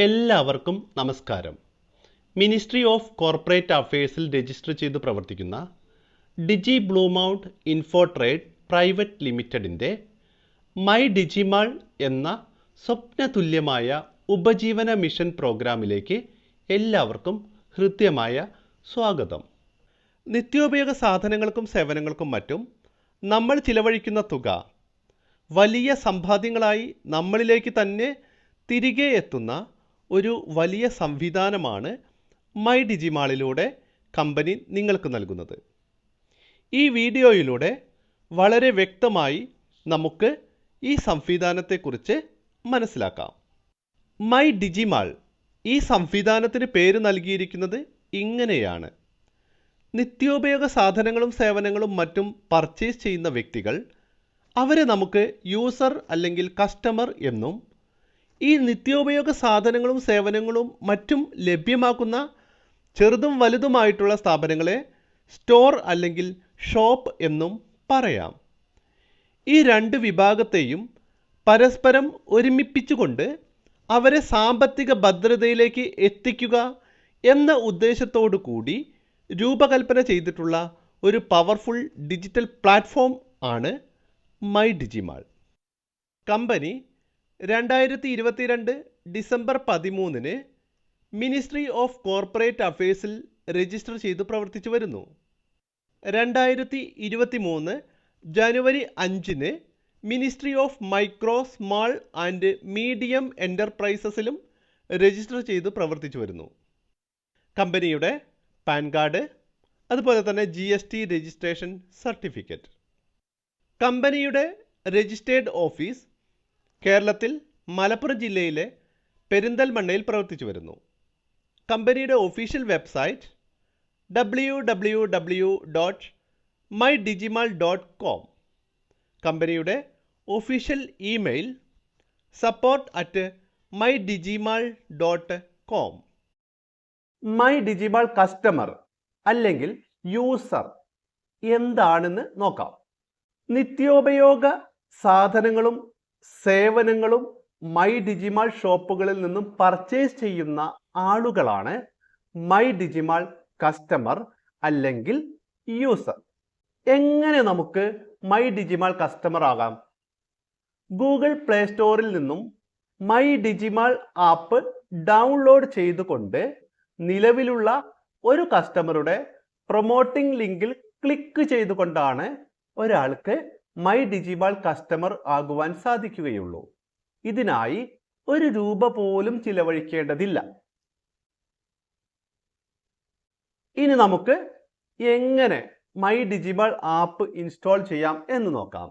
എല്ലാവർക്കും നമസ്കാരം. Ministry of corporate അഫയേഴ്സിൽ രജിസ്റ്റർ ചെയ്ത് പ്രവർത്തിക്കുന്ന ഡിജി ബ്ലൂമൗണ്ട് ഇൻഫോട്രേഡ് പ്രൈവറ്റ് ലിമിറ്റഡിൻ്റെ മൈ ഡിജിമാൾ എന്ന സ്വപ്നതുല്യമായ ഉപജീവന മിഷൻ പ്രോഗ്രാമിലേക്ക് എല്ലാവർക്കും ഹൃദ്യമായ സ്വാഗതം. നിത്യോപയോഗ സാധനങ്ങൾക്കും സേവനങ്ങൾക്കും മറ്റും നമ്മൾ ചിലവഴിക്കുന്ന തുക വലിയ സമ്പാദ്യങ്ങളായി നമ്മളിലേക്ക് തന്നെ തിരികെ എത്തുന്ന ഒരു വലിയ സംവിധാനമാണ് മൈ ഡിജിമാളിലൂടെ കമ്പനി നിങ്ങൾക്ക് നൽകുന്നത്. ഈ വീഡിയോയിലൂടെ വളരെ വ്യക്തമായി നമുക്ക് ഈ സംവിധാനത്തെക്കുറിച്ച് മനസ്സിലാക്കാം. മൈ ഡിജിമാൾ ഈ സംവിധാനത്തിന് പേര് നൽകിയിരിക്കുന്നത് ഇങ്ങനെയാണ്. നിത്യോപയോഗ സാധനങ്ങളും സേവനങ്ങളും മറ്റും പർച്ചേസ് ചെയ്യുന്ന വ്യക്തികൾ അവരെ നമുക്ക് യൂസർ അല്ലെങ്കിൽ കസ്റ്റമർ എന്നും, ഈ നിത്യോപയോഗ സാധനങ്ങളും സേവനങ്ങളും മറ്റും ലഭ്യമാക്കുന്ന ചെറുതും വലുതുമായിട്ടുള്ള സ്ഥാപനങ്ങളെ സ്റ്റോർ അല്ലെങ്കിൽ ഷോപ്പ് എന്നും പറയാം. ഈ രണ്ട് വിഭാഗത്തെയും പരസ്പരം ഒരുമിപ്പിച്ചുകൊണ്ട് അവരെ സാമ്പത്തിക ഭദ്രതയിലേക്ക് എത്തിക്കുക എന്ന ഉദ്ദേശത്തോടു കൂടി രൂപകൽപ്പന ചെയ്തിട്ടുള്ള ഒരു പവർഫുൾ ഡിജിറ്റൽ പ്ലാറ്റ്ഫോം ആണ് മൈ ഡിജിമാൾ. കമ്പനി 2022 ഡിസംബർ 13 മിനിസ്ട്രി ഓഫ് കോർപ്പറേറ്റ് അഫയേഴ്സിൽ രജിസ്റ്റർ ചെയ്ത് പ്രവർത്തിച്ചു വരുന്നു. 2023 ജനുവരി 5 ministry of micro, small and medium എൻ്റർപ്രൈസസിലും രജിസ്റ്റർ ചെയ്ത് പ്രവർത്തിച്ചു വരുന്നു. കമ്പനിയുടെ പാൻ കാർഡ്, അതുപോലെ തന്നെ GST രജിസ്ട്രേഷൻ സർട്ടിഫിക്കറ്റ്. കമ്പനിയുടെ രജിസ്റ്റേർഡ് ഓഫീസ് കേരളത്തിൽ മലപ്പുറം ജില്ലയിലെ പെരിന്തൽമണ്ണയിൽ പ്രവർത്തിച്ചു വരുന്നു. കമ്പനിയുടെ ഒഫീഷ്യൽ വെബ്സൈറ്റ് www.mydigimal.com. കമ്പനിയുടെ official email support@mydigimal.com. My Digimal customer അല്ലെങ്കിൽ യൂസർ എന്താണെന്ന് നോക്കാം. നിത്യോപയോഗ സാധനങ്ങളും സേവനങ്ങളും മൈ ഡിജിമാൾ ഷോപ്പുകളിൽ നിന്നും പർച്ചേസ് ചെയ്യുന്ന ആളുകളാണ് മൈ ഡിജിമാൾ കസ്റ്റമർ അല്ലെങ്കിൽ യൂസർ. എങ്ങനെ നമുക്ക് മൈ ഡിജിമാൾ കസ്റ്റമർ ആകാം? ഗൂഗിൾ പ്ലേ സ്റ്റോറിൽ നിന്നും മൈ ഡിജിമാൾ ആപ്പ് ഡൗൺലോഡ് ചെയ്തുകൊണ്ട് നിലവിലുള്ള ഒരു കസ്റ്റമറുടെ പ്രൊമോട്ടിംഗ് ലിങ്കിൽ ക്ലിക്ക് ചെയ്തുകൊണ്ടാണ് ഒരാൾക്ക് മൈ ഡിജിമാൾ കസ്റ്റമർ ആകുവാൻ സാധിക്കുകയുള്ളൂ. ഇതിനായി ഒരു രൂപ പോലും ചിലവഴിക്കേണ്ടതില്ല. ഇനി നമുക്ക് എങ്ങനെ മൈ ഡിജിമാൾ ആപ്പ് ഇൻസ്റ്റാൾ ചെയ്യാം എന്ന് നോക്കാം.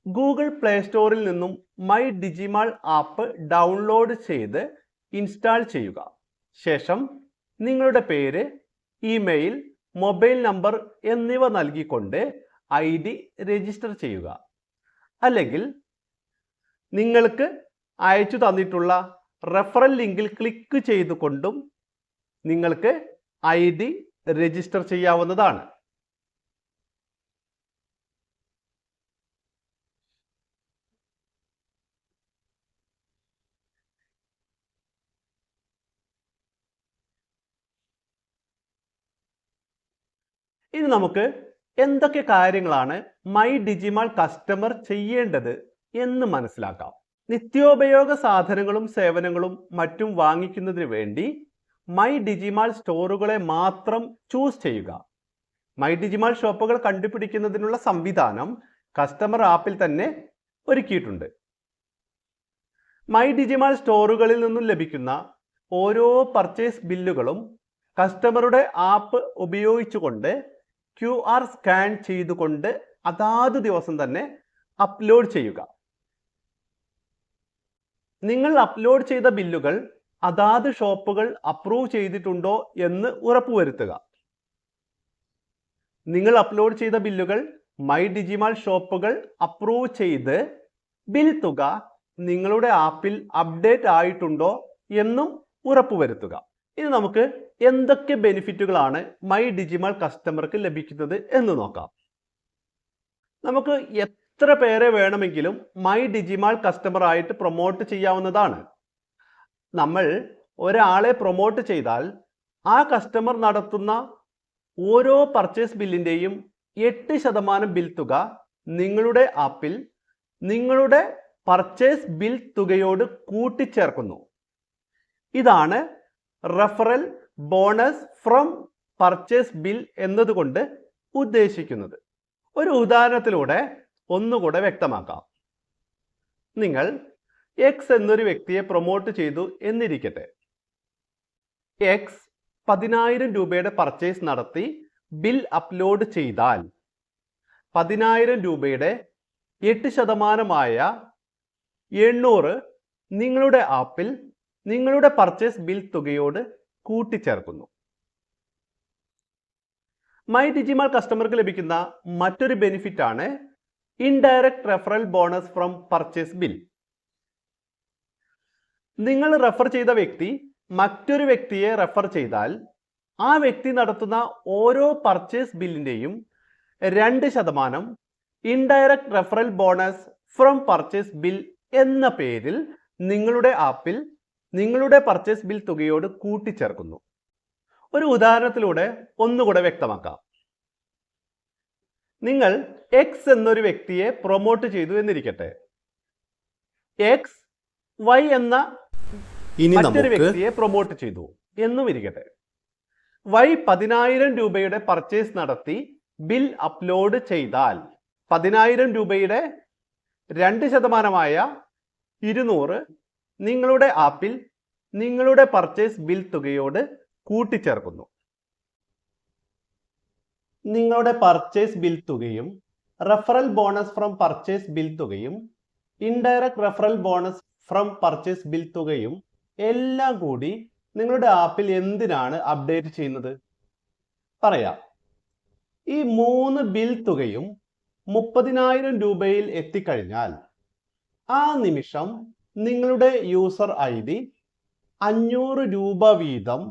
ഗൂഗിൾ പ്ലേ സ്റ്റോറിൽ നിന്നും മൈ ഡിജിമാൾ ആപ്പ് ഡൗൺലോഡ് ചെയ്ത് ഇൻസ്റ്റാൾ ചെയ്യുക. ശേഷം നിങ്ങളുടെ പേര്, ഇമെയിൽ, മൊബൈൽ നമ്പർ എന്നിവ നൽകിക്കൊണ്ട് ID രജിസ്റ്റർ ചെയ്യുക. അല്ലെങ്കിൽ നിങ്ങൾക്ക് അയച്ചു തന്നിട്ടുള്ള റെഫറൽ ലിങ്കിൽ ക്ലിക്ക് ചെയ്തുകൊണ്ടും നിങ്ങൾക്ക് ID രജിസ്റ്റർ ചെയ്യാവുന്നതാണ്. ഇനി നമുക്ക് എന്തൊക്കെ കാര്യങ്ങളാണ് മൈ ഡിജിമാൾ കസ്റ്റമർ ചെയ്യേണ്ടത് എന്ന് മനസ്സിലാക്കാം. നിത്യോപയോഗ സാധനങ്ങളും സേവനങ്ങളും മറ്റും വാങ്ങിക്കുന്നതിന് വേണ്ടി മൈ ഡിജിമാൾ സ്റ്റോറുകളെ മാത്രം ചൂസ് ചെയ്യുക. മൈ ഡിജിമാൾ ഷോപ്പുകൾ കണ്ടുപിടിക്കുന്നതിനുള്ള സംവിധാനം കസ്റ്റമർ ആപ്പിൽ തന്നെ ഒരുക്കിയിട്ടുണ്ട്. മൈ ഡിജിമാൾ സ്റ്റോറുകളിൽ നിന്നും ലഭിക്കുന്ന ഓരോ പർച്ചേസ് ബില്ലുകളും കസ്റ്റമറുടെ ആപ്പ് ഉപയോഗിച്ചുകൊണ്ട് QR സ്കാൻ ചെയ്തുകൊണ്ട് അതാത് ദിവസം തന്നെ അപ്ലോഡ് ചെയ്യുക. നിങ്ങൾ അപ്ലോഡ് ചെയ്ത ബില്ലുകൾ അതാത് ഷോപ്പുകൾ അപ്രൂവ് ചെയ്തിട്ടുണ്ടോ എന്ന് ഉറപ്പുവരുത്തുക. നിങ്ങൾ അപ്ലോഡ് ചെയ്ത ബില്ലുകൾ മൈ ഡിജിമാൾ ഷോപ്പുകൾ അപ്രൂവ് ചെയ്ത് ബിൽ തുക നിങ്ങളുടെ ആപ്പിൽ അപ്ഡേറ്റ് ആയിട്ടുണ്ടോ എന്നും ഉറപ്പുവരുത്തുക. ഇനി നമുക്ക് എന്തൊക്കെ ബെനിഫിറ്റുകളാണ് മൈ ഡിജിമാൾ കസ്റ്റമർക്ക് ലഭിക്കുന്നത് എന്ന് നോക്കാം. നമുക്ക് എത്ര പേരെ വേണമെങ്കിലും മൈ ഡിജിമാൾ കസ്റ്റമർ ആയിട്ട് പ്രൊമോട്ട് ചെയ്യാവുന്നതാണ്. നമ്മൾ ഒരാളെ പ്രൊമോട്ട് ചെയ്താൽ ആ കസ്റ്റമർ നടത്തുന്ന ഓരോ പർച്ചേസ് ബില്ലിൻ്റെയും 8% ബിൽ തുക നിങ്ങളുടെ ആപ്പിൽ നിങ്ങളുടെ പർച്ചേസ് ബിൽ തുകയോട് കൂട്ടിച്ചേർക്കുന്നു. ഇതാണ് referral bonus from purchase bill എന്നതുകൊണ്ട് ഉദ്ദേശിക്കുന്നത്. ഒരു ഉദാഹരണത്തിലൂടെ ഒന്നുകൂടെ വ്യക്തമാക്കാം. നിങ്ങൾ എക്സ് എന്നൊരു വ്യക്തിയെ പ്രൊമോട്ട് ചെയ്തു എന്നിരിക്കട്ടെ. എക്സ് 10,000 രൂപയുടെ പർച്ചേസ് നടത്തി ബിൽ അപ്ലോഡ് ചെയ്താൽ 10,000 രൂപയുടെ 8% 800 നിങ്ങളുടെ ആപ്പിൽ നിങ്ങളുടെ പർച്ചേസ് ബിൽ തുകയോട് കൂട്ടിച്ചേർക്കുന്നു. മൈ ഡിജിമാൾ കസ്റ്റമർക്ക് ലഭിക്കുന്ന മറ്റൊരു ബെനിഫിറ്റ് ആണ് indirect referral bonus from purchase bill. നിങ്ങൾ റെഫർ ചെയ്ത വ്യക്തി മറ്റൊരു വ്യക്തിയെ റെഫർ ചെയ്താൽ ആ വ്യക്തി നടത്തുന്ന ഓരോ പർച്ചേസ് ബില്ലിൻ്റെയും 2% indirect referral bonus from purchase bill എന്ന പേരിൽ നിങ്ങളുടെ ആപ്പിൽ നിങ്ങളുടെ പർച്ചേസ് ബിൽ തുകയോട് കൂട്ടിച്ചേർക്കുന്നു. ഒരു ഉദാഹരണത്തിലൂടെ ഒന്നുകൂടെ വ്യക്തമാക്കാം. നിങ്ങൾ എക്സ് എന്നൊരു വ്യക്തിയെ പ്രൊമോട്ട് ചെയ്തു എന്നിരിക്കട്ടെ. എക്സ് വൈ എന്ന മറ്റൊരു വ്യക്തിയെ പ്രൊമോട്ട് ചെയ്തു എന്നും ഇരിക്കട്ടെ. വൈ 10,000 രൂപയുടെ പർച്ചേസ് നടത്തി ബിൽ അപ്ലോഡ് ചെയ്താൽ 10,000 രൂപയുടെ 2% 200 നിങ്ങളുടെ ആപ്പിൽ നിങ്ങളുടെ പർച്ചേസ് ബിൽ തുകയോട് കൂട്ടിച്ചേർക്കുന്നു. നിങ്ങളുടെ പർച്ചേസ് ബിൽ തുകയും referral bonus from purchase bill തുകയും indirect referral bonus from purchase bill തുകയും എല്ലാം കൂടി നിങ്ങളുടെ ആപ്പിൽ എന്തിനാണ് അപ്ഡേറ്റ് ചെയ്യുന്നത്? പറയാം. ഈ 3 ബിൽ തുകയും 30,000 രൂപയിൽ എത്തിക്കഴിഞ്ഞാൽ ആ നിമിഷം നിങ്ങളുടെ യൂസർ ID 500 രൂപ വീതം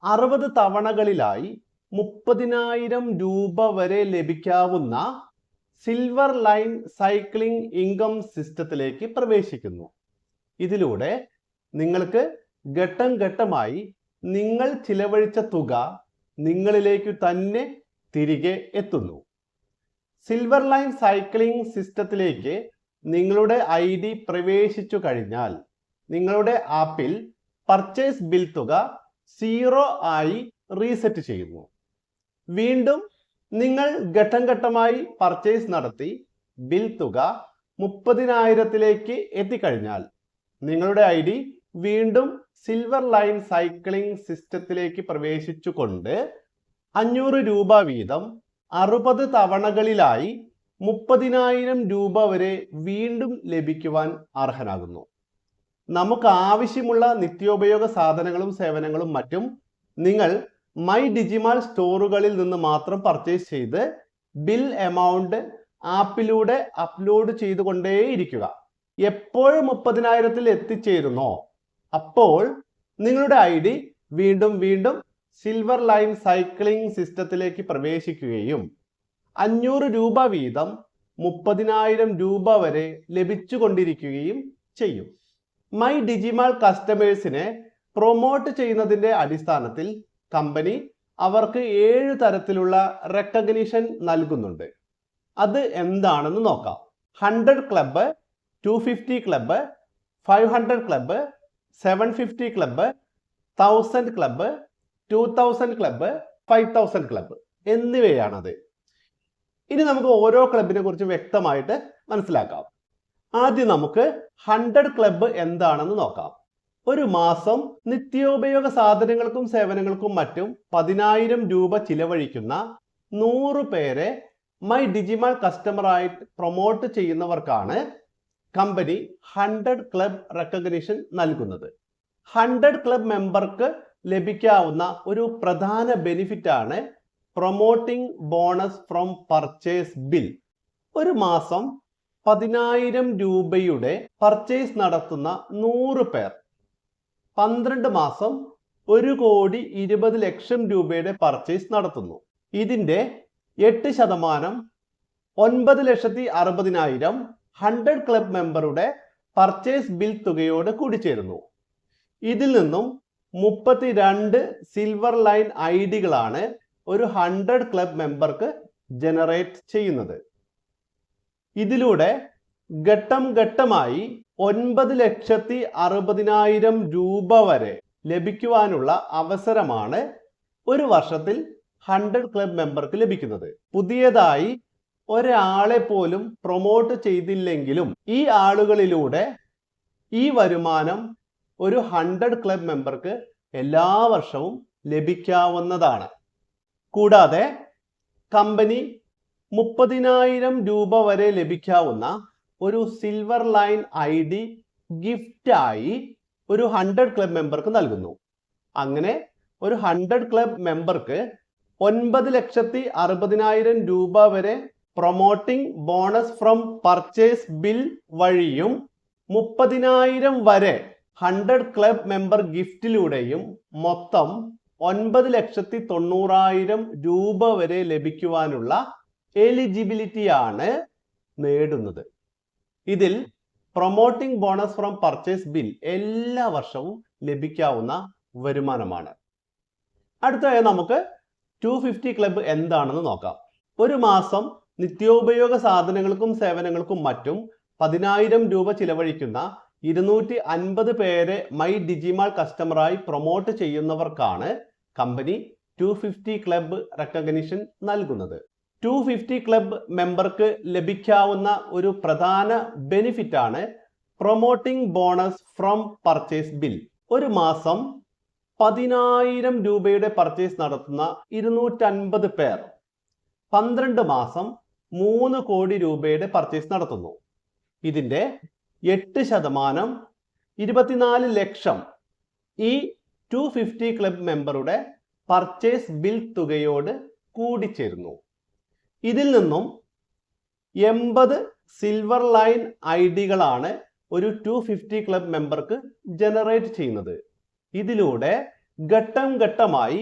60 തവണകളിലായി 30,000 രൂപ വരെ ലഭിക്കാവുന്ന സിൽവർ ലൈൻ സൈക്ലിംഗ് ഇൻകം സിസ്റ്റത്തിലേക്ക് പ്രവേശിക്കുന്നു. ഇതിലൂടെ നിങ്ങൾക്ക് ഘട്ടം ഘട്ടമായി നിങ്ങൾ ചിലവഴിച്ച തുക നിങ്ങളിലേക്ക് തന്നെ തിരികെ എത്തുന്നു. സിൽവർ ലൈൻ സൈക്ലിംഗ് സിസ്റ്റത്തിലേക്ക് നിങ്ങളുടെ ID പ്രവേശിച്ചു കഴിഞ്ഞാൽ നിങ്ങളുടെ ആപ്പിൽ പർച്ചേസ് ബിൽ തുക 0 ആയി റീസെറ്റ് ചെയ്യുന്നു. വീണ്ടും നിങ്ങൾ ഘട്ടം ഘട്ടമായി പർച്ചേസ് നടത്തി ബിൽ തുക 30,000 എത്തിക്കഴിഞ്ഞാൽ നിങ്ങളുടെ ID വീണ്ടും സിൽവർ ലൈൻ സൈക്ലിംഗ് സിസ്റ്റത്തിലേക്ക് പ്രവേശിച്ചുകൊണ്ട് 500 രൂപ വീതം 60 തവണകളിലായി 30,000 രൂപ വരെ വീണ്ടും ലഭിക്കുവാൻ അർഹനാകുന്നു. നമുക്ക് ആവശ്യമുള്ള നിത്യോപയോഗ സാധനങ്ങളും സേവനങ്ങളും മറ്റും നിങ്ങൾ മൈ ഡിജിമാൾ സ്റ്റോറുകളിൽ നിന്ന് മാത്രം പർച്ചേസ് ചെയ്ത് ബിൽ എമൗണ്ട് ആപ്പിലൂടെ അപ്ലോഡ് ചെയ്തുകൊണ്ടേയിരിക്കുക. എപ്പോൾ 30,000 എത്തിച്ചേരുന്നോ അപ്പോൾ നിങ്ങളുടെ ID വീണ്ടും സിൽവർ ലൈൻ സൈക്ലിംഗ് സിസ്റ്റത്തിലേക്ക് പ്രവേശിക്കുകയും 500 രൂപ വീതം 30,000 രൂപ വരെ ലഭിച്ചുകൊണ്ടിരിക്കുകയും ചെയ്യും. മൈ ഡിജിമാൾ കസ്റ്റമേഴ്സിനെ പ്രൊമോട്ട് ചെയ്യുന്നതിൻ്റെ അടിസ്ഥാനത്തിൽ കമ്പനി അവർക്ക് 7 തരത്തിലുള്ള റെക്കഗ്നിഷൻ നൽകുന്നുണ്ട്. അത് എന്താണെന്ന് നോക്കാം. 100 club, 250 club, 500 club, 750 club, 1000 club, 2000 club, 5000 club എന്നിവയാണത്. ഇനി നമുക്ക് ഓരോ ക്ലബിനെ കുറിച്ച് വ്യക്തമായിട്ട് മനസ്സിലാക്കാം. ആദ്യം നമുക്ക് 100 ക്ലബ്ബ് എന്താണെന്ന് നോക്കാം. ഒരു മാസം നിത്യോപയോഗ സാധനങ്ങൾക്കും സേവനങ്ങൾക്കും മറ്റും 10,000 രൂപ ചിലവഴിക്കുന്ന 100 പേരെ മൈ ഡിജിമാൾ കസ്റ്റമറായിട്ട് പ്രൊമോട്ട് ചെയ്യുന്നവർക്കാണ് കമ്പനി 100 ക്ലബ് റെക്കഗ്നിഷൻ നൽകുന്നത്. 100 ക്ലബ് മെമ്പർക്ക് ലഭിക്കാവുന്ന ഒരു പ്രധാന ബെനിഫിറ്റ് ആണ് promoting bonus from purchase bill. ഒരു മാസം 10,000 രൂപയുടെ പർച്ചേസ് നടത്തുന്ന 100 പേർ 12 മാസം 1,20,00,000 രൂപയുടെ പർച്ചേസ് നടത്തുന്നു. ഇതിൻ്റെ 8% 9,60,000 100 ക്ലബ് മെമ്പറുടെ പർച്ചേസ് ബിൽ തുകയോട് കൂടിച്ചേരുന്നു. ഇതിൽ നിന്നും 32 സിൽവർ ലൈൻ ഐഡികളാണ് ഒരു 100 ക്ലബ് മെമ്പർക്ക് ജനറേറ്റ് ചെയ്യുന്നത്. ഇതിലൂടെ ഘട്ടം ഘട്ടമായി 9,60,000 രൂപ വരെ ലഭിക്കുവാനുള്ള അവസരമാണ് ഒരു വർഷത്തിൽ 100 ക്ലബ് മെമ്പർക്ക് ലഭിക്കുന്നത്. പുതിയതായി ഒരാളെ പോലും പ്രൊമോട്ട് ചെയ്തില്ലെങ്കിലും ഈ ആളുകളിലൂടെ ഈ വരുമാനം ഒരു 100 ക്ലബ് മെമ്പർക്ക് എല്ലാ വർഷവും ലഭിക്കാവുന്നതാണ്. കൂടാതെ കമ്പനി 30,000 രൂപ വരെ ലഭിക്കാവുന്ന ഒരു സിൽവർ ലൈൻ ID ഗിഫ്റ്റായി ഒരു 100 ക്ലബ് മെമ്പർക്ക് നൽകുന്നു. അങ്ങനെ ഒരു 100 ക്ലബ് മെമ്പർക്ക് 9,60,000 രൂപ വരെ promoting bonus from purchase bill വഴിയും 30,000 വരെ 100 ക്ലബ് മെമ്പർ ഗിഫ്റ്റിലൂടെയും മൊത്തം 9,90,000 രൂപ വരെ ലഭിക്കുവാനുള്ള എലിജിബിലിറ്റിയാണ് നേടുന്നത്. ഇതിൽ promoting bonus from purchase bill എല്ലാ വർഷവും ലഭിക്കാവുന്ന വരുമാനമാണ്. അടുത്തതായി നമുക്ക് 250 ക്ലബ്ബ് എന്താണെന്ന് നോക്കാം. ഒരു മാസം നിത്യോപയോഗ സാധനങ്ങൾക്കും സേവനങ്ങൾക്കും മറ്റും 10,000 രൂപ ചിലവഴിക്കുന്ന 250 പേരെ മൈ ഡിജിമാൾ കസ്റ്റമറായി പ്രൊമോട്ട് ചെയ്യുന്നവർക്കാണ് കമ്പനി 250 ക്ലബ്ബ് റെക്കഗ്നിഷൻ നൽകുന്നത്. 250 ക്ലബ്ബ് മെമ്പർക്ക് ലഭിക്കാവുന്ന ഒരു പ്രധാന ബെനിഫിറ്റ് ആണ് promoting bonus from purchase bill. ഒരു മാസം 10,000 രൂപയുടെ പർച്ചേസ് നടത്തുന്ന 250 പേർ 12 മാസം 3 കോടി രൂപയുടെ പർച്ചേസ് നടത്തുന്നു. ഇതിന്റെ 8% 24 ലക്ഷം ഈ 250 ക്ലബ് മെമ്പറുടെ പർച്ചേസ് ബിൽ തുകയോട് കൂടിച്ചേരുന്നു. ഇതിൽ നിന്നും 80 സിൽവർ ലൈൻ ഐഡികളാണ് ഒരു 250 ക്ലബ് മെമ്പർക്ക് ജനറേറ്റ് ചെയ്യുന്നത്. ഇതിലൂടെ ഘട്ടം ഘട്ടമായി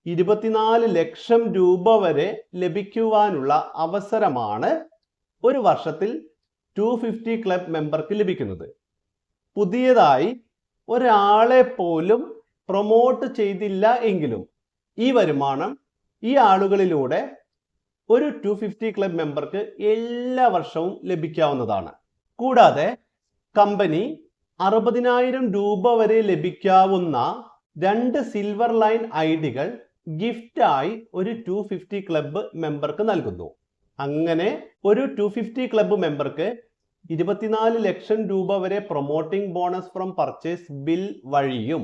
24 ലക്ഷം രൂപ വരെ ലഭിക്കുവാനുള്ള അവസരമാണ് ഒരു വർഷത്തിൽ 250 ക്ലബ് മെമ്പർക്ക് ലഭിക്കുന്നത്. പുതിയതായി ഒരാളെ പോലും പ്രൊമോട്ട് ചെയ്തില്ല എങ്കിലും ഈ വരുമാനം ഈ ആളുകളിലൂടെ ഒരു 250 ക്ലബ് മെമ്പർക്ക് എല്ലാ വർഷവും ലഭിക്കാവുന്നതാണ്. കൂടാതെ കമ്പനി 60,000 രൂപ വരെ ലഭിക്കാവുന്ന 2 സിൽവർ ലൈൻ ഐഡികൾ ഗിഫ്റ്റായി ഒരു 250 ക്ലബ് മെമ്പർക്ക് നൽകുന്നു. അങ്ങനെ ഒരു 250 ക്ലബ് മെമ്പർക്ക് 24 ലക്ഷം രൂപ വരെ promoting bonus from purchase bill വഴിയും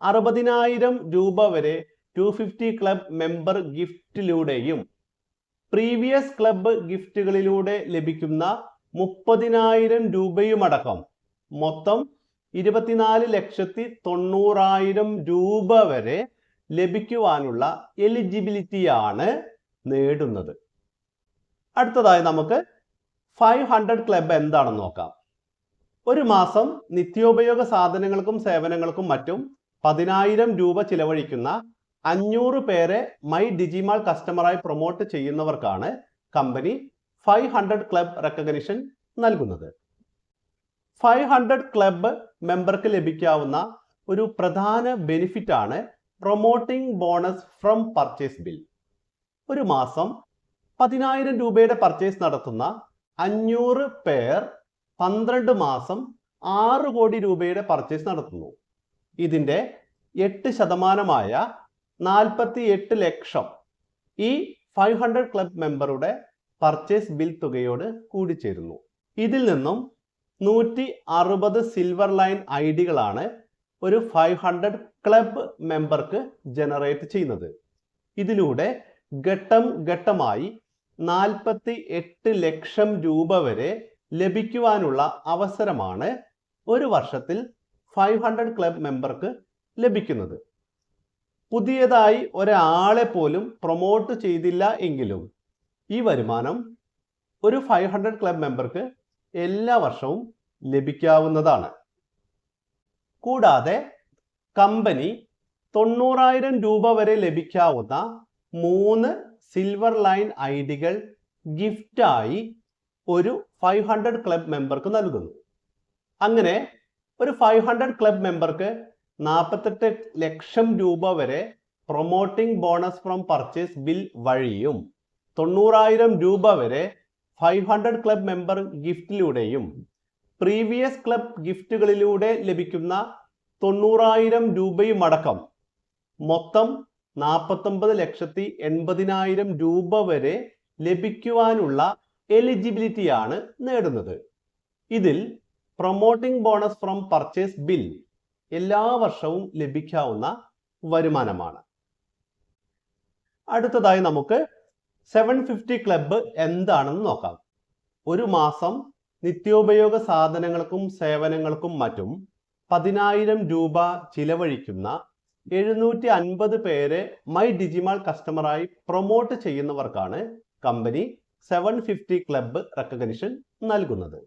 60,000 രൂപ വരെ 250 ക്ലബ് മെമ്പർ ഗിഫ്റ്റിലൂടെയും പ്രീവിയസ് ക്ലബ് ഗിഫ്റ്റുകളിലൂടെ ലഭിക്കുന്ന 30,000 രൂപയുമടക്കം മൊത്തം 24,90,000 രൂപ വരെ ലഭിക്കുവാനുള്ള എലിജിബിലിറ്റിയാണ് നേടുന്നത്. അടുത്തതായി നമുക്ക് 500 ക്ലബ് എന്താണെന്ന് നോക്കാം. ഒരു മാസം നിത്യോപയോഗ സാധനങ്ങൾക്കും സേവനങ്ങൾക്കും മറ്റും 10,000 രൂപ ചിലവഴിക്കുന്ന 500 പേരെ മൈ ഡിജിമാൾ കസ്റ്റമറായി പ്രൊമോട്ട് ചെയ്യുന്നവർക്കാണ് കമ്പനി 500 ക്ലബ് റെക്കഗ്നിഷൻ നൽകുന്നത്. 500 ക്ലബ് മെമ്പർക്ക് ലഭിക്കാവുന്ന ഒരു പ്രധാന ബെനിഫിറ്റ് ആണ് promoting bonus from purchase bill. ഒരു മാസം 10,000 രൂപയുടെ പർച്ചേസ് നടത്തുന്ന 500 പേർ 12 മാസം 6 കോടി രൂപയുടെ പർച്ചേസ് നടത്തുന്നു. ഇതിന്റെ 8% 48 ലക്ഷം ഈ 500 ക്ലബ് മെമ്പറുടെ പർച്ചേസ് ബിൽ തുകയോട് കൂടിച്ചേരുന്നു. ഇതിൽ നിന്നും 160 സിൽവർ ലൈൻ ഐഡികളാണ് ഒരു 500 ക്ലബ് മെമ്പർക്ക് ജനറേറ്റ് ചെയ്യുന്നത്. ഇതിലൂടെ ഘട്ടം ഘട്ടമായി 48 ലക്ഷം രൂപ വരെ ലഭിക്കുവാനുള്ള അവസരമാണ് ഒരു വർഷത്തിൽ 500 ക്ലബ് മെമ്പർക്ക് ലഭിക്കുന്നത്. പുതിയതായി ഒരാളെ പോലും പ്രൊമോട്ട് ചെയ്തില്ല എങ്കിലും ഈ വരുമാനം ഒരു 500 ക്ലബ് മെമ്പർക്ക് എല്ലാ വർഷവും ലഭിക്കാവുന്നതാണ്. കൂടാതെ കമ്പനി 90,000 രൂപ വരെ ലഭിക്കാവുന്ന 3 സിൽവർ ലൈൻ ഐഡികൾ ഗിഫ്റ്റായി ഒരു 500 ക്ലബ് മെമ്പർക്ക് നൽകുന്നു. അങ്ങനെ ഒരു 500 ക്ലബ് മെമ്പർക്ക് 48 ലക്ഷം രൂപ വരെ promoting bonus from purchase bill വഴിയും 90,000 രൂപ വരെ 500 ക്ലബ് മെമ്പർ ഗിഫ്റ്റിലൂടെയും പ്രീവിയസ് ക്ലബ് ഗിഫ്റ്റുകളിലൂടെ ലഭിക്കുന്ന 90,000 രൂപയും അടക്കം മൊത്തം 49,80,000 രൂപ വരെ ലഭിക്കുവാനുള്ള എലിജിബിലിറ്റിയാണ് നേടുന്നത്. ഇതിൽ promoting bonus from purchase bill എല്ലാ വർഷവും ലഭിക്കാവുന്ന വരുമാനമാണ്. അടുത്തതായി നമുക്ക് 750 ക്ലബ്ബ് എന്താണെന്ന് നോക്കാം. ഒരു മാസം നിത്യോപയോഗ സാധനങ്ങൾക്കും സേവനങ്ങൾക്കും മറ്റും 10,000 രൂപ ചിലവഴിക്കുന്ന 750 പേരെ മൈ ഡിജിമാൾ കസ്റ്റമറായി പ്രൊമോട്ട് ചെയ്യുന്നവർക്കാണ് കമ്പനി 750 ക്ലബ്ബ് റെക്കഗ്നിഷൻ നൽകുന്നത്.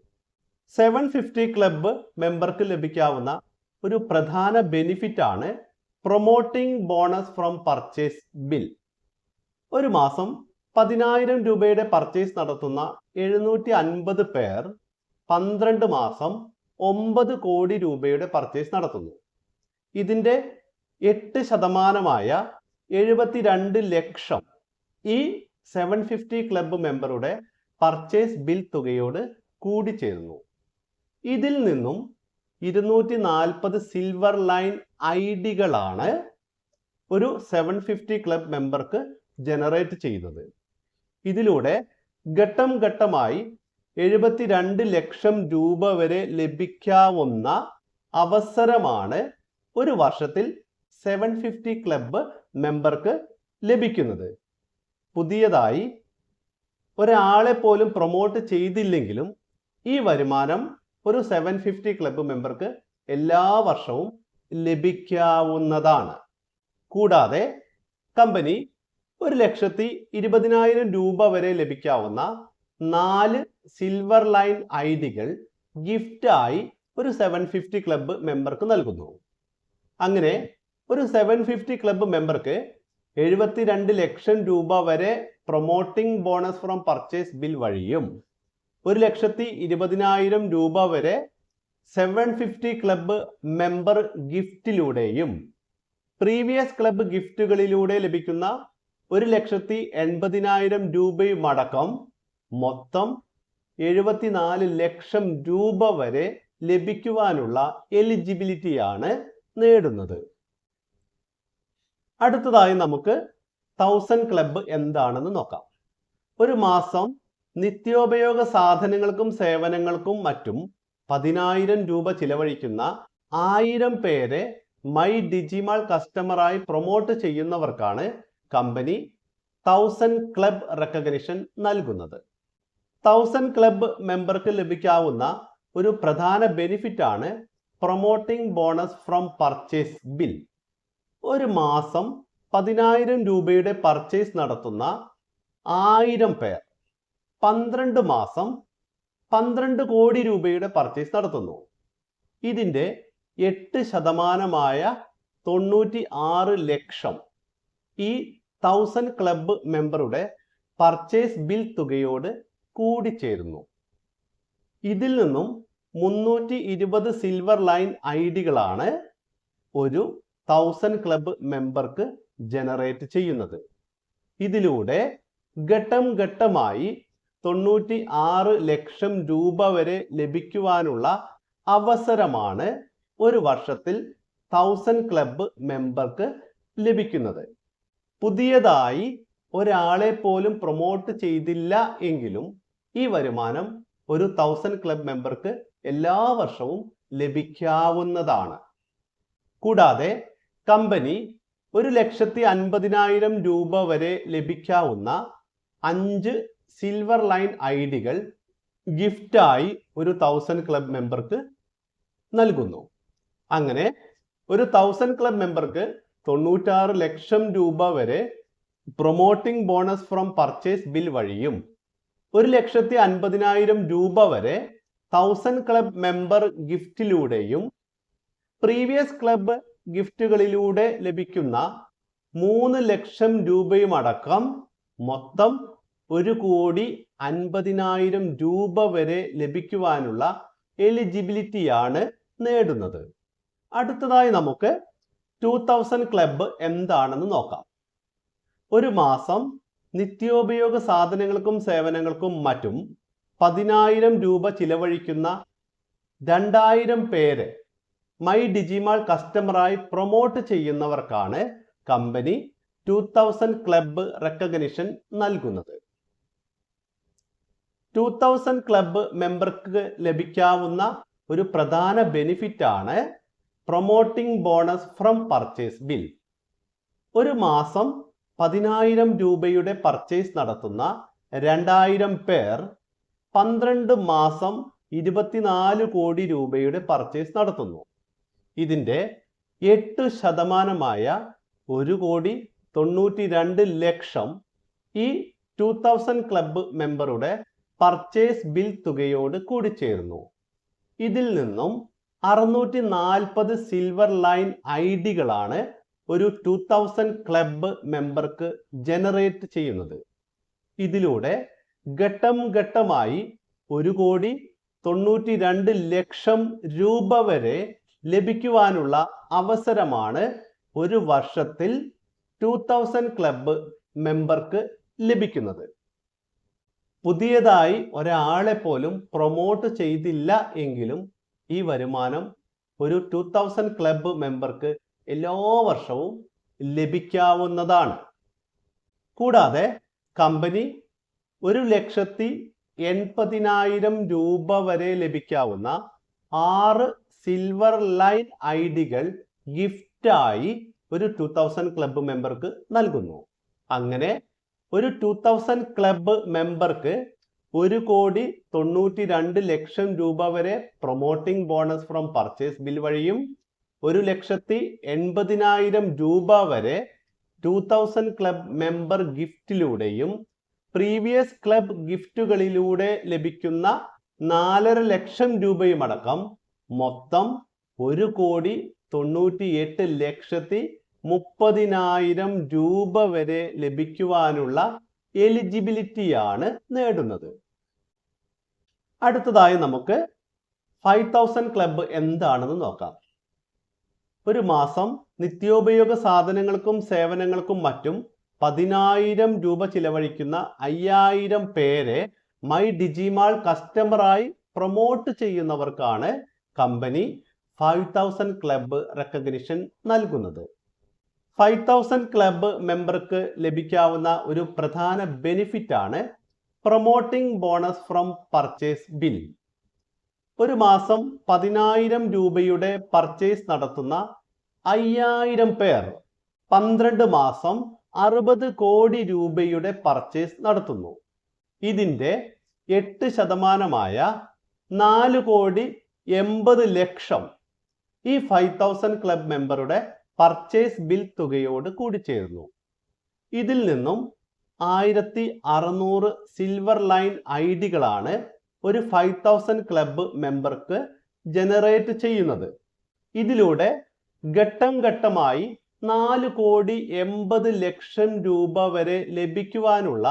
750 ക്ലബ്ബ് മെമ്പർക്ക് ലഭിക്കാവുന്ന ഒരു പ്രധാന ബെനിഫിറ്റ് ആണ് promoting bonus from purchase bill. ഒരു മാസം 10,000 രൂപയുടെ പർച്ചേസ് നടത്തുന്ന 750 പേർ 12 മാസം 9 കോടി രൂപയുടെ പർച്ചേസ് നടത്തുന്നു. ഇതിൻ്റെ 8% 72 ലക്ഷം ഈ 750 ക്ലബ്ബ് മെമ്പറുടെ പർച്ചേസ് ബിൽ തുകയോട് കൂടിച്ചേരുന്നു. ഇതിൽ നിന്നും 240 സിൽവർ ലൈൻ ഐഡികളാണ് ഒരു 750 ക്ലബ് മെമ്പർക്ക് ജനറേറ്റ് ചെയ്യുന്നത്. ഇതിലൂടെ ഘട്ടം ഘട്ടമായി 72 ലക്ഷം രൂപ വരെ ലഭിക്കാവുന്ന അവസരമാണ് ഒരു വർഷത്തിൽ 750 ക്ലബ്ബ് മെമ്പർക്ക് ലഭിക്കുന്നത്. പുതിയതായി ഒരാളെ പോലും പ്രൊമോട്ട് ചെയ്തില്ലെങ്കിലും ഈ വരുമാനം ഒരു 750 ക്ലബ്ബ് മെമ്പർക്ക് എല്ലാ വർഷവും ലഭിക്കാവുന്നതാണ്. കൂടാതെ കമ്പനി 1,20,000 രൂപ വരെ ലഭിക്കാവുന്ന 4 സിൽവർ ലൈൻ ഐഡികൾ ഗിഫ്റ്റായി ഒരു 750 ക്ലബ്ബ് മെമ്പർക്ക് നൽകുന്നു. അങ്ങനെ ഒരു 750 ക്ലബ്ബ് മെമ്പർക്ക് 72 ലക്ഷം രൂപ വരെ promoting bonus from purchase bill വഴിയും 1,20,000 രൂപ വരെ 750 ക്ലബ്ബ് മെമ്പർ ഗിഫ്റ്റിലൂടെയും പ്രീവിയസ് ക്ലബ്ബ് ഗിഫ്റ്റുകളിലൂടെ ലഭിക്കുന്ന 1,80,000 രൂപയും അടക്കം മൊത്തം 74 ലക്ഷം രൂപ വരെ ലഭിക്കുവാനുള്ള എലിജിബിലിറ്റിയാണ് നേടുന്നത്. അടുത്തതായി നമുക്ക് 1000 ക്ലബ്ബ് എന്താണെന്ന് നോക്കാം. ഒരു മാസം നിത്യോപയോഗ സാധനങ്ങൾക്കും സേവനങ്ങൾക്കും മറ്റും 10,000 രൂപ ചിലവഴിക്കുന്ന 1000 പേരെ മൈ ഡിജിമാൾ കസ്റ്റമറായി പ്രൊമോട്ട് ചെയ്യുന്നവർക്കാണ് കമ്പനി 1000 ക്ലബ് റെക്കഗ്നിഷൻ നൽകുന്നത്. 1000 ക്ലബ് മെമ്പർക്ക് ലഭിക്കാവുന്ന ഒരു പ്രധാന ബെനിഫിറ്റ് ആണ് promoting bonus from purchase bill. ഒരു മാസം 10,000 രൂപയുടെ പർച്ചേസ് നടത്തുന്ന 1000 പേർ 12 മാസം 12 കോടി രൂപയുടെ പർച്ചേസ് നടത്തുന്നു. ഇതിൻ്റെ 8% 96 ലക്ഷം ഈ 1000 ക്ലബ്ബ് മെമ്പറുടെ പർച്ചേസ് ബിൽ തുകയോട് കൂടിച്ചേരുന്നു. ഇതിൽ നിന്നും 320 സിൽവർ ലൈൻ ഐഡികളാണ് ഒരു 1000 ക്ലബ്ബ് മെമ്പർക്ക് ജനറേറ്റ് ചെയ്യുന്നത്. ഇതിലൂടെ ഘട്ടം ഘട്ടമായി 96 ലക്ഷം രൂപ വരെ ലഭിക്കുവാനുള്ള അവസരമാണ് ഒരു വർഷത്തിൽ 1000 ക്ലബ്ബ് മെമ്പർക്ക് ലഭിക്കുന്നത്. പുതിയതായി ഒരാളെ പോലും പ്രൊമോട്ട് ചെയ്തില്ല എങ്കിലും ഈ വരുമാനം ഒരു 1000 ക്ലബ് മെമ്പർക്ക് എല്ലാ വർഷവും ലഭിക്കാവുന്നതാണ്. കൂടാതെ കമ്പനി 1,50,000 രൂപ വരെ ലഭിക്കാവുന്ന 5 സിൽവർ ലൈൻ ഐഡികൾ ഗിഫ്റ്റായി ഒരു 1000 ക്ലബ് മെമ്പർക്ക് നൽകുന്നു. അങ്ങനെ ഒരു 1000 ക്ലബ് മെമ്പർക്ക് 96 ലക്ഷം രൂപ വരെ promoting bonus from purchase bill വഴിയും 1,50,000 രൂപ വരെ 1000 ക്ലബ് മെമ്പർ ഗിഫ്റ്റിലൂടെയും പ്രീവിയസ് ക്ലബ് ഗിഫ്റ്റുകളിലൂടെ ലഭിക്കുന്ന 3 ലക്ഷം രൂപയും അടക്കം മൊത്തം 1,50,000 രൂപ വരെ ലഭിക്കുവാനുള്ള എലിജിബിലിറ്റിയാണ് നേടുന്നത്. അടുത്തതായി നമുക്ക് 2000 ക്ലബ്ബ് എന്താണെന്ന് നോക്കാം. ഒരു മാസം നിത്യോപയോഗ സാധനങ്ങൾക്കും സേവനങ്ങൾക്കും മറ്റും 10,000 രൂപ ചിലവഴിക്കുന്ന 2000 പേര് മൈ ഡിജിമാൾ കസ്റ്റമറായി പ്രൊമോട്ട് ചെയ്യുന്നവർക്കാണ് കമ്പനി 2000 ക്ലബ്ബ് റെക്കഗ്നിഷൻ നൽകുന്നത്. 2000 ക്ലബ്ബ് മെമ്പർക്ക് ലഭിക്കാവുന്ന ഒരു പ്രധാന ബെനിഫിറ്റ് ആണ് promoting bonus from purchase bill. ഒരു മാസം 10,000 രൂപയുടെ പർച്ചേസ് നടത്തുന്ന 2000 പേർ 12 മാസം 24 കോടി രൂപയുടെ പർച്ചേസ് നടത്തുന്നു. ഇതിൻ്റെ 8% 1,92,00,000 ഈ 2000 ക്ലബ്ബ് മെമ്പറുടെ പർച്ചേസ് ബിൽ തുകയോട് കൂടിച്ചേരുന്നു. ഇതിൽ നിന്നും 640 സിൽവർ ലൈൻ ഐഡികളാണ് ഒരു 2000 ക്ലബ്ബ് മെമ്പർക്ക് ജനറേറ്റ് ചെയ്യുന്നത്. ഇതിലൂടെ ഘട്ടം ഘട്ടമായി 1,92,00,000 രൂപ വരെ ലഭിക്കുവാനുള്ള അവസരമാണ് ഒരു വർഷത്തിൽ 2000 ക്ലബ്ബ് മെമ്പർക്ക് ലഭിക്കുന്നത്. പുതിയതായി ഒരാളെ പോലും പ്രൊമോട്ട് ചെയ്തില്ല എങ്കിലും ഈ വരുമാനം ഒരു 2000 ക്ലബ്ബ് മെമ്പർക്ക് എല്ലാ വർഷവും ലഭിക്കാവുന്നതാണ്. കൂടാതെ കമ്പനി 1,80,000 രൂപ വരെ ലഭിക്കാവുന്ന 6 സിൽവർ ലൈൻ ഐഡികൾ ഗിഫ്റ്റായി ഒരു 2000 ക്ലബ്ബ് മെമ്പർക്ക് നൽകുന്നു. അങ്ങനെ ഒരു 2000 ക്ലബ്ബ് മെമ്പർക്ക് 1,92,00,000 രൂപ വരെ promoting bonus from purchase bill വഴിയും 1,80,000 രൂപ വരെ 2000 ക്ലബ്ബ് മെമ്പർ ഗിഫ്റ്റിലൂടെയും പ്രീവിയസ് ക്ലബ്ബ് ഗിഫ്റ്റുകളിലൂടെ ലഭിക്കുന്ന 4,50,000 രൂപയും അടക്കം മൊത്തം 1,98,30,000 രൂപ വരെ ലഭിക്കുവാനുള്ള എലിജിബിലിറ്റിയാണ് നേടുന്നത്. അടുത്തതായി നമുക്ക് 5,000 ക്ലബ്ബ് എന്താണെന്ന് നോക്കാം. ഒരു മാസം നിത്യോപയോഗ സാധനങ്ങൾക്കും സേവനങ്ങൾക്കും മറ്റും 10,000 രൂപ ചിലവഴിക്കുന്ന 5,000 പേരെ മൈ ഡിജിമാൾ കസ്റ്റമറായി പ്രൊമോട്ട് ചെയ്യുന്നവർക്കാണ് കമ്പനി 5,000 ക്ലബ്ബ് റെക്കഗ്നിഷൻ നൽകുന്നത്. 5,000 ക്ലബ്ബ് മെമ്പർക്ക് ലഭിക്കാവുന്ന ഒരു പ്രധാന ബെനിഫിറ്റ് ആണ് promoting bonus from purchase bill. ഒരു മാസം 10,000 രൂപയുടെ പർച്ചേസ് നടത്തുന്ന 5,000 പേർ 12 മാസം 60 കോടി രൂപയുടെ പർച്ചേസ് നടത്തുന്നു. ഇതിൻ്റെ 8% 4,80,00,000 ഈ 5,000 ക്ലബ്ബ് മെമ്പറുടെ പർച്ചേസ് ബിൽ തുകയോട് കൂടിച്ചേരുന്നു. ഇതിൽ നിന്നും 1,600 സിൽവർ ലൈൻ ഐഡികളാണ് ഒരു 5,000 ക്ലബ്ബ് മെമ്പർക്ക് ജനറേറ്റ് ചെയ്യുന്നത്. ഇതിലൂടെ ഘട്ടം ഘട്ടമായി 4,80,00,000 രൂപ വരെ ലഭിക്കുവാനുള്ള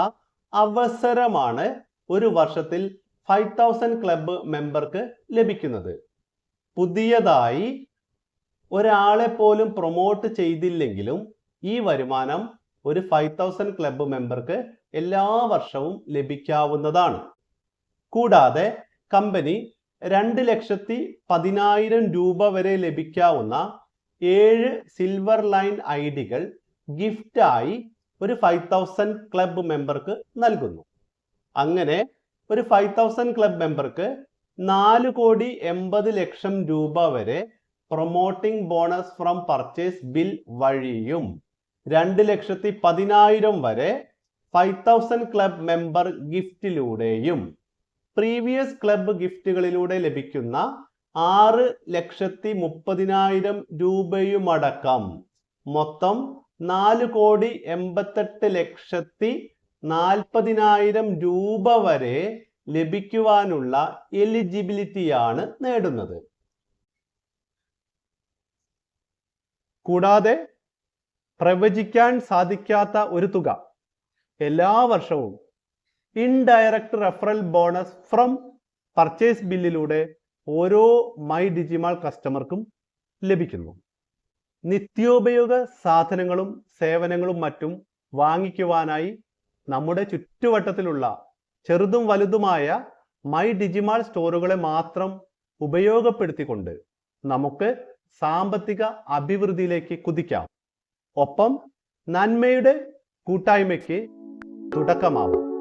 അവസരമാണ് ഒരു വർഷത്തിൽ 5,000 ക്ലബ്ബ് മെമ്പർക്ക് ലഭിക്കുന്നത്. പുതിയതായി ഒരാളെ പോലും പ്രൊമോട്ട് ചെയ്തില്ലെങ്കിലും ഈ വരുമാനം ഒരു 5,000 ക്ലബ്ബ് മെമ്പർക്ക് എല്ലാ വർഷവും ലഭിക്കാവുന്നതാണ്. കൂടാതെ കമ്പനി 2,10,000 രൂപ വരെ ലഭിക്കാവുന്ന 7 സിൽവർ ലൈൻ ഐഡികൾ ഗിഫ്റ്റായി ഒരു 5,000 ക്ലബ്ബ് മെമ്പർക്ക് നൽകുന്നു. അങ്ങനെ ഒരു 5,000 ക്ലബ്ബ് മെമ്പർക്ക് 4,80,00,000 രൂപ വരെ promoting bonus from purchase bill വഴിയും 2,10,000 വരെ 5,000 ക്ലബ്ബ് മെമ്പർ ഗിഫ്റ്റിലൂടെയും പ്രീവിയസ് ക്ലബ്ബ് ഗിഫ്റ്റുകളിലൂടെ ലഭിക്കുന്ന 6,30,000 രൂപയുമടക്കം മൊത്തം 4,88,40,000 രൂപ വരെ ലഭിക്കുവാനുള്ള എലിജിബിലിറ്റിയാണ് നേടുന്നത്. കൂടാതെ പ്രവചിക്കാൻ സാധിക്കാത്ത ഒരു തുക എല്ലാ വർഷവും indirect referral bonus from purchase ബില്ലിലൂടെ ഓരോ മൈ ഡിജിമാൾ കസ്റ്റമർക്കും ലഭിക്കുന്നു. നിത്യോപയോഗ സാധനങ്ങളും സേവനങ്ങളും മറ്റും വാങ്ങിക്കുവാനായി നമ്മുടെ ചുറ്റുവട്ടത്തിലുള്ള ചെറുതും വലുതുമായ മൈ ഡിജിമാൾ സ്റ്റോറുകളെ മാത്രം ഉപയോഗപ്പെടുത്തിക്കൊണ്ട് നമുക്ക് സാമ്പത്തിക അഭിവൃദ്ധിയിലേക്ക് കുതിക്കാം. ഒപ്പം നന്മയുടെ കൂട്ടായ്മയ്ക്ക് തുടക്കമാവാം.